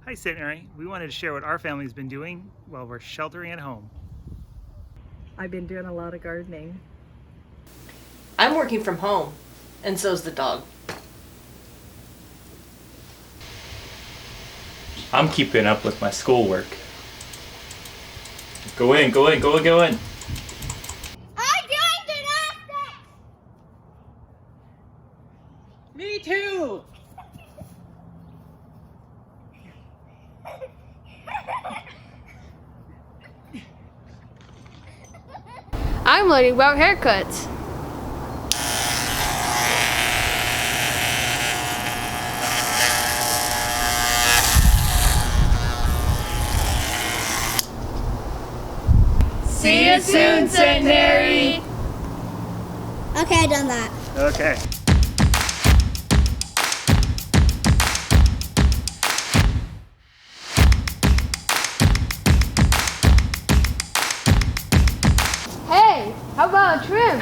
Hi Centenary, we wanted to share what our family's been doing while we're sheltering at home. I've been doing a lot of gardening. I'm working from home, and so's the dog. I'm keeping up with my schoolwork. Go in, go in, go in, go in. I'm doing gymnastics! Me too! I'm learning about haircuts. See you soon, Centenary! Okay, I done that. Okay. Hey, how about a trim?